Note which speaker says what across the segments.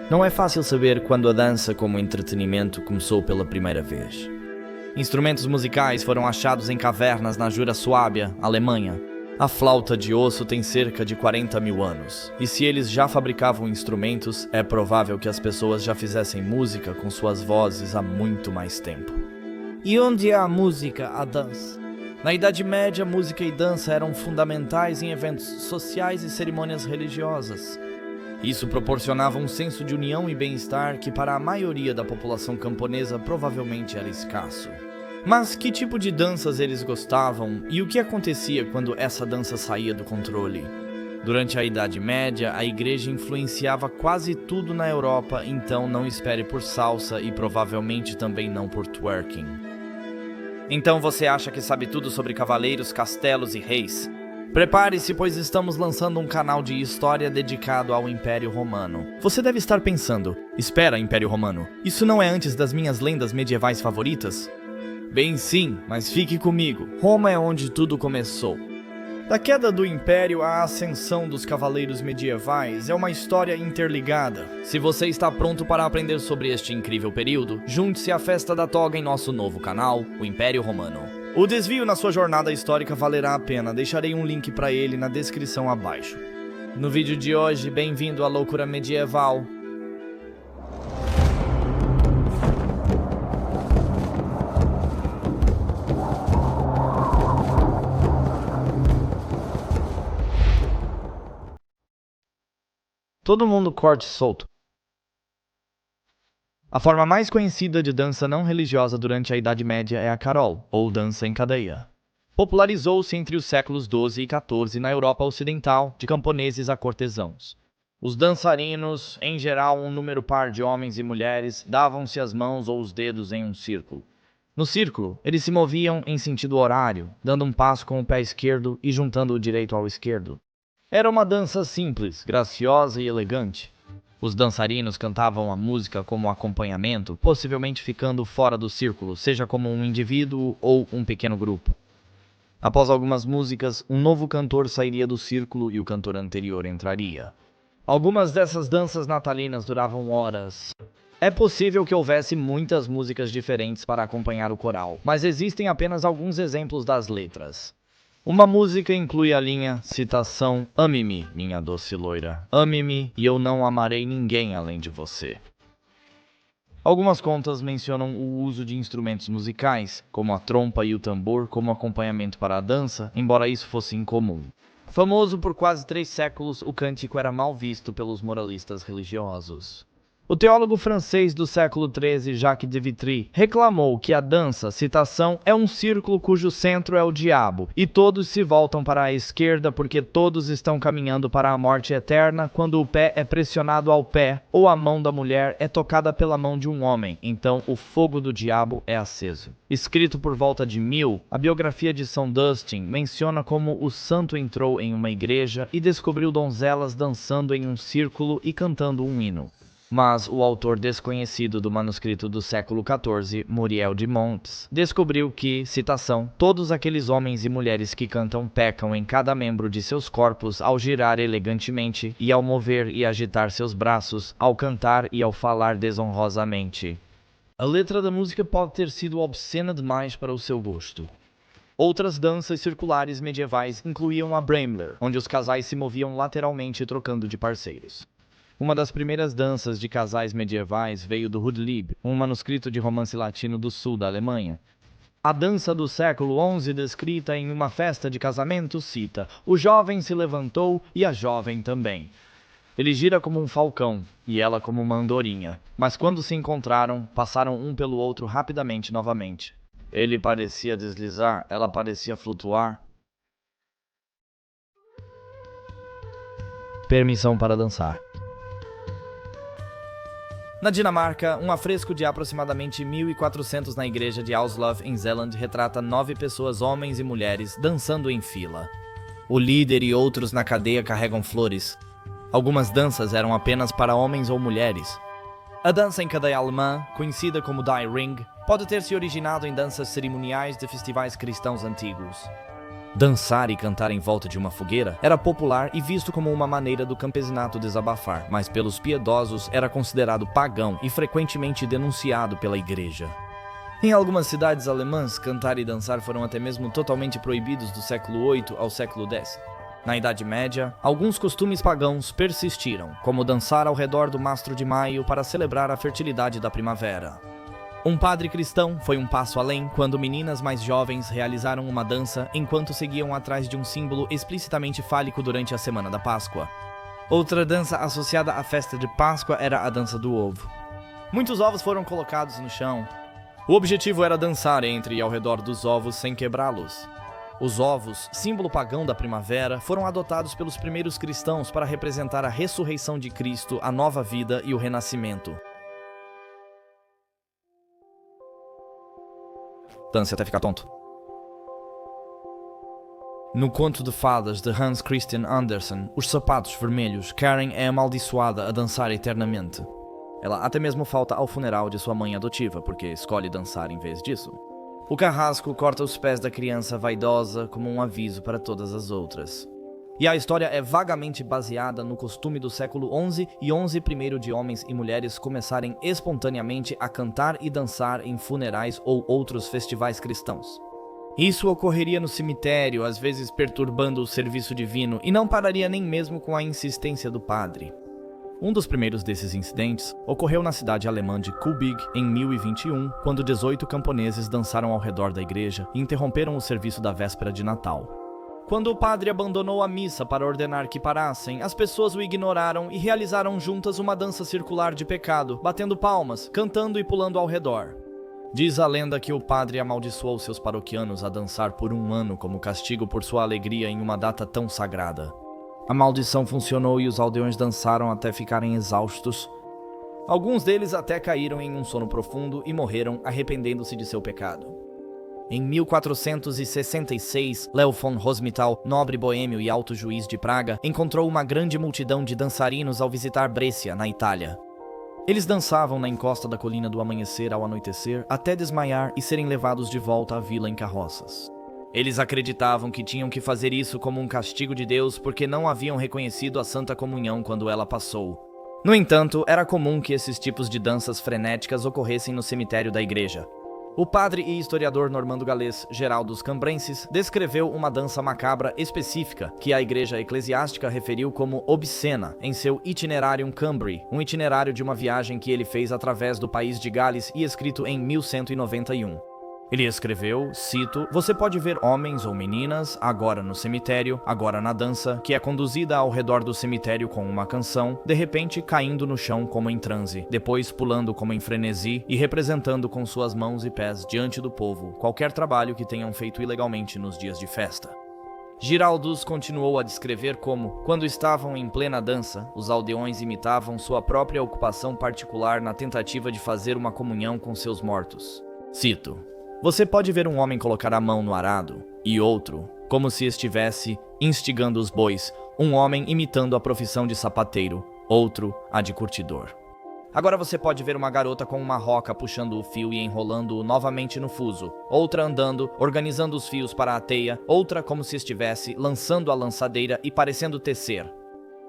Speaker 1: Não é fácil saber quando a dança como entretenimento começou pela primeira vez. Instrumentos musicais foram achados em cavernas na Jura-Suábia, Alemanha. A flauta de osso tem cerca de 40 mil anos, e se eles já fabricavam instrumentos, é provável que as pessoas já fizessem música com suas vozes há muito mais tempo.
Speaker 2: E onde há música, há dança?
Speaker 1: Na Idade Média, música e dança eram fundamentais em eventos sociais e cerimônias religiosas. Isso proporcionava um senso de união e bem-estar que para a maioria da população camponesa provavelmente era escasso. Mas que tipo de danças eles gostavam e o que acontecia quando essa dança saía do controle? Durante a Idade Média, a igreja influenciava quase tudo na Europa, então não espere por salsa e provavelmente também não por twerking. Então você acha que sabe tudo sobre cavaleiros, castelos e reis? Prepare-se, pois estamos lançando um canal de história dedicado ao Império Romano. Você deve estar pensando, espera, Império Romano, isso não é antes das minhas lendas medievais favoritas? Bem sim, mas fique comigo. Roma é onde tudo começou. Da queda do Império à ascensão dos cavaleiros medievais é uma história interligada. Se você está pronto para aprender sobre este incrível período, junte-se à Festa da Toga em nosso novo canal, o Império Romano. O desvio na sua jornada histórica valerá a pena, deixarei um link para ele na descrição abaixo. No vídeo de hoje, bem-vindo à loucura medieval. Todo mundo corte solto. A forma mais conhecida de dança não religiosa durante a Idade Média é a carol, ou dança em cadeia. Popularizou-se entre os séculos XII e XIV na Europa Ocidental, de camponeses a cortesãos. Os dançarinos, em geral um número par de homens e mulheres, davam-se as mãos ou os dedos em um círculo. No círculo, eles se moviam em sentido horário, dando um passo com o pé esquerdo e juntando o direito ao esquerdo. Era uma dança simples, graciosa e elegante. Os dançarinos cantavam a música como acompanhamento, possivelmente ficando fora do círculo, seja como um indivíduo ou um pequeno grupo. Após algumas músicas, um novo cantor sairia do círculo e o cantor anterior entraria. Algumas dessas danças natalinas duravam horas. É possível que houvesse muitas músicas diferentes para acompanhar o coral, mas existem apenas alguns exemplos das letras. Uma música inclui a linha, citação, ame-me, minha doce loira, ame-me e eu não amarei ninguém além de você. Algumas contas mencionam o uso de instrumentos musicais, como a trompa e o tambor, como acompanhamento para a dança, embora isso fosse incomum. Famoso por quase 3 séculos, o cântico era mal visto pelos moralistas religiosos. O teólogo francês do século XIII, Jacques de Vitry, reclamou que a dança, citação, é um círculo cujo centro é o diabo, e todos se voltam para a esquerda porque todos estão caminhando para a morte eterna quando o pé é pressionado ao pé ou a mão da mulher é tocada pela mão de um homem, então o fogo do diabo é aceso. Escrito por volta de 1000, a biografia de São Dustin menciona como o santo entrou em uma igreja e descobriu donzelas dançando em um círculo e cantando um hino. Mas o autor desconhecido do manuscrito do século XIV, Muriel de Montes, descobriu que, citação, todos aqueles homens e mulheres que cantam pecam em cada membro de seus corpos ao girar elegantemente e ao mover e agitar seus braços, ao cantar e ao falar desonrosamente. A letra da música pode ter sido obscena demais para o seu gosto. Outras danças circulares medievais incluíam a Breimler, onde os casais se moviam lateralmente trocando de parceiros. Uma das primeiras danças de casais medievais veio do Rudlieb, um manuscrito de romance latino do sul da Alemanha. A dança do século XI, descrita em uma festa de casamento, cita: o jovem se levantou e a jovem também. Ele gira como um falcão e ela como uma andorinha, mas quando se encontraram, passaram um pelo outro rapidamente novamente. Ele parecia deslizar, ela parecia flutuar. Permissão para dançar. Na Dinamarca, um afresco de aproximadamente 1400 na igreja de Auslöv, em Zeeland, retrata 9 pessoas, homens e mulheres, dançando em fila. O líder e outros na cadeia carregam flores. Algumas danças eram apenas para homens ou mulheres. A dança em cadeia alemã, conhecida como Die Ring, pode ter se originado em danças cerimoniais de festivais cristãos antigos. Dançar e cantar em volta de uma fogueira era popular e visto como uma maneira do campesinato desabafar, mas pelos piedosos era considerado pagão e frequentemente denunciado pela igreja. Em algumas cidades alemãs, cantar e dançar foram até mesmo totalmente proibidos do século VIII ao século X. Na Idade Média, alguns costumes pagãos persistiram, como dançar ao redor do mastro de maio para celebrar a fertilidade da primavera. Um padre cristão foi um passo além quando meninas mais jovens realizaram uma dança enquanto seguiam atrás de um símbolo explicitamente fálico durante a Semana da Páscoa. Outra dança associada à festa de Páscoa era a dança do ovo. Muitos ovos foram colocados no chão. O objetivo era dançar entre e ao redor dos ovos sem quebrá-los. Os ovos, símbolo pagão da primavera, foram adotados pelos primeiros cristãos para representar a ressurreição de Cristo, a nova vida e o renascimento. Dance até ficar tonto. No conto de fadas de Hans Christian Andersen, Os Sapatos Vermelhos, Karen é amaldiçoada a dançar eternamente. Ela até mesmo falta ao funeral de sua mãe adotiva, porque escolhe dançar em vez disso. O carrasco corta os pés da criança vaidosa como um aviso para todas as outras. E a história é vagamente baseada no costume do século XI e XI de homens e mulheres começarem espontaneamente a cantar e dançar em funerais ou outros festivais cristãos. Isso ocorreria no cemitério, às vezes perturbando o serviço divino, e não pararia nem mesmo com a insistência do padre. Um dos primeiros desses incidentes ocorreu na cidade alemã de Kubig em 1021, quando 18 camponeses dançaram ao redor da igreja e interromperam o serviço da véspera de Natal. Quando o padre abandonou a missa para ordenar que parassem, as pessoas o ignoraram e realizaram juntas uma dança circular de pecado, batendo palmas, cantando e pulando ao redor. Diz a lenda que o padre amaldiçoou seus paroquianos a dançar por um ano como castigo por sua alegria em uma data tão sagrada. A maldição funcionou e os aldeões dançaram até ficarem exaustos. Alguns deles até caíram em um sono profundo e morreram arrependendo-se de seu pecado. Em 1466, Leo von Rosmital, nobre boêmio e alto juiz de Praga, encontrou uma grande multidão de dançarinos ao visitar Brescia, na Itália. Eles dançavam na encosta da colina do amanhecer ao anoitecer, até desmaiar e serem levados de volta à vila em carroças. Eles acreditavam que tinham que fazer isso como um castigo de Deus porque não haviam reconhecido a Santa Comunhão quando ela passou. No entanto, era comum que esses tipos de danças frenéticas ocorressem no cemitério da igreja. O padre e historiador normando-galês Geraldus Cambrensis descreveu uma dança macabra específica que a igreja eclesiástica referiu como obscena em seu Itinerarium Cambri, um itinerário de uma viagem que ele fez através do país de Gales e escrito em 1191. Ele escreveu, cito, "Você pode ver homens ou meninas, agora no cemitério, agora na dança, que é conduzida ao redor do cemitério com uma canção, de repente caindo no chão como em transe, depois pulando como em frenesi e representando com suas mãos e pés diante do povo qualquer trabalho que tenham feito ilegalmente nos dias de festa." Giraldus continuou a descrever como, quando estavam em plena dança, os aldeões imitavam sua própria ocupação particular na tentativa de fazer uma comunhão com seus mortos. Cito, "Você pode ver um homem colocar a mão no arado, e outro, como se estivesse instigando os bois, um homem imitando a profissão de sapateiro, outro a de curtidor. Agora você pode ver uma garota com uma roca puxando o fio e enrolando-o novamente no fuso, outra andando, organizando os fios para a teia, outra como se estivesse lançando a lançadeira e parecendo tecer.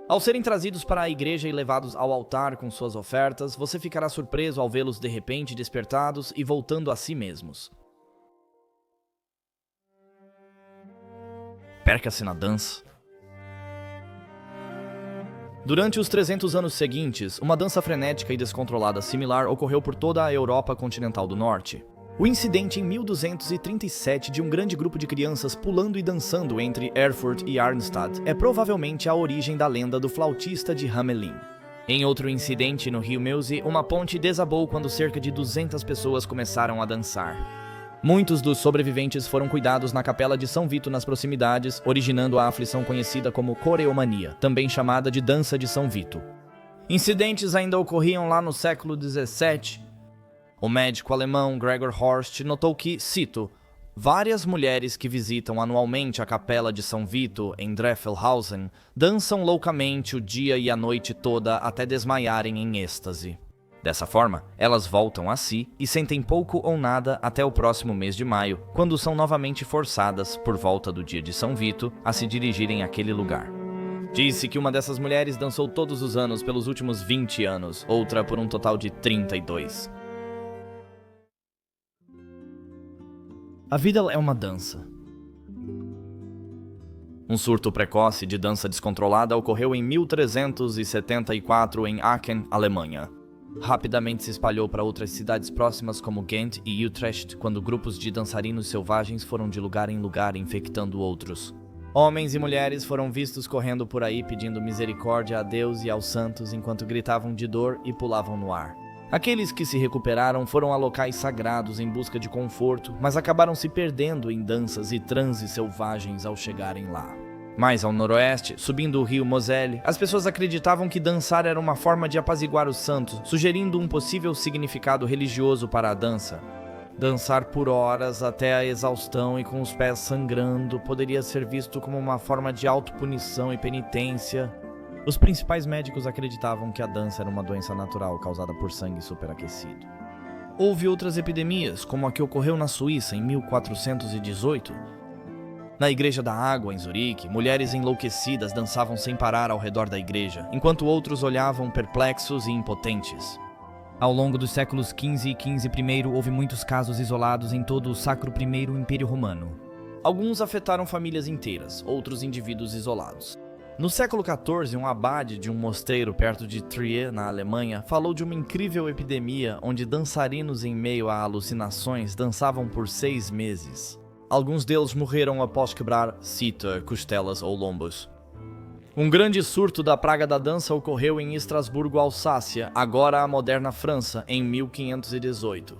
Speaker 1: Ao serem trazidos para a igreja e levados ao altar com suas ofertas, você ficará surpreso ao vê-los de repente despertados e voltando a si mesmos." Perca-se na dança. Durante os 300 anos seguintes, uma dança frenética e descontrolada similar ocorreu por toda a Europa continental do norte. O incidente em 1237 de um grande grupo de crianças pulando e dançando entre Erfurt e Arnstadt é provavelmente a origem da lenda do flautista de Hamelin. Em outro incidente no rio Meuse, uma ponte desabou quando cerca de 200 pessoas começaram a dançar. Muitos dos sobreviventes foram cuidados na capela de São Vito nas proximidades, originando a aflição conhecida como coreomania, também chamada de dança de São Vito. Incidentes ainda ocorriam lá no século XVII. O médico alemão Gregor Horst notou que, cito, "Várias mulheres que visitam anualmente a capela de São Vito, em Dreffelhausen, dançam loucamente o dia e a noite toda até desmaiarem em êxtase." Dessa forma, elas voltam a si e sentem pouco ou nada até o próximo mês de maio, quando são novamente forçadas, por volta do dia de São Vito, a se dirigirem àquele lugar. Disse que uma dessas mulheres dançou todos os anos pelos últimos 20 anos, outra por um total de 32.
Speaker 2: A vida é uma dança.
Speaker 1: Um surto precoce de dança descontrolada ocorreu em 1374 em Aachen, Alemanha. Rapidamente se espalhou para outras cidades próximas como Ghent e Utrecht, quando grupos de dançarinos selvagens foram de lugar em lugar infectando outros. Homens e mulheres foram vistos correndo por aí pedindo misericórdia a Deus e aos santos enquanto gritavam de dor e pulavam no ar. Aqueles que se recuperaram foram a locais sagrados em busca de conforto, mas acabaram se perdendo em danças e transes selvagens ao chegarem lá. Mais ao noroeste, subindo o rio Moselle, as pessoas acreditavam que dançar era uma forma de apaziguar os santos, sugerindo um possível significado religioso para a dança. Dançar por horas até a exaustão e com os pés sangrando poderia ser visto como uma forma de autopunição e penitência. Os principais médicos acreditavam que a dança era uma doença natural causada por sangue superaquecido. Houve outras epidemias, como a que ocorreu na Suíça em 1418. Na Igreja da Água, em Zurique, mulheres enlouquecidas dançavam sem parar ao redor da igreja, enquanto outros olhavam perplexos e impotentes. Ao longo dos séculos XV e XV I, houve muitos casos isolados em todo o Sacro I Império Romano. Alguns afetaram famílias inteiras, outros indivíduos isolados. No século XIV, um abade de um mosteiro perto de Trier, na Alemanha, falou de uma incrível epidemia onde dançarinos em meio a alucinações dançavam por 6 meses. Alguns deles morreram após quebrar cita, costelas ou lombos. Um grande surto da praga da dança ocorreu em Estrasburgo, Alsácia, agora a moderna França, em 1518.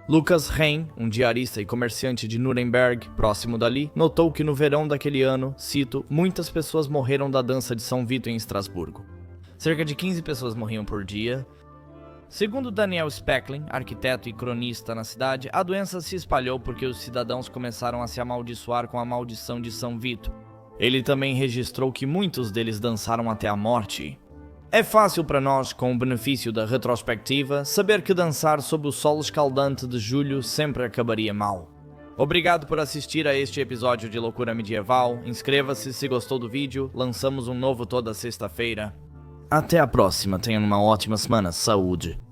Speaker 1: Lucas Rein, um diarista e comerciante de Nuremberg, próximo dali, notou que no verão daquele ano, cito, muitas pessoas morreram da dança de São Vito em Estrasburgo. Cerca de 15 pessoas morriam por dia. Segundo Daniel Specklin, arquiteto e cronista na cidade, a doença se espalhou porque os cidadãos começaram a se amaldiçoar com a maldição de São Vito. Ele também registrou que muitos deles dançaram até a morte. É fácil para nós, com o benefício da retrospectiva, saber que dançar sob o sol escaldante de julho sempre acabaria mal. Obrigado por assistir a este episódio de Loucura Medieval. Inscreva-se se gostou do vídeo, lançamos um novo toda sexta-feira. Até a próxima, tenham uma ótima semana, saúde!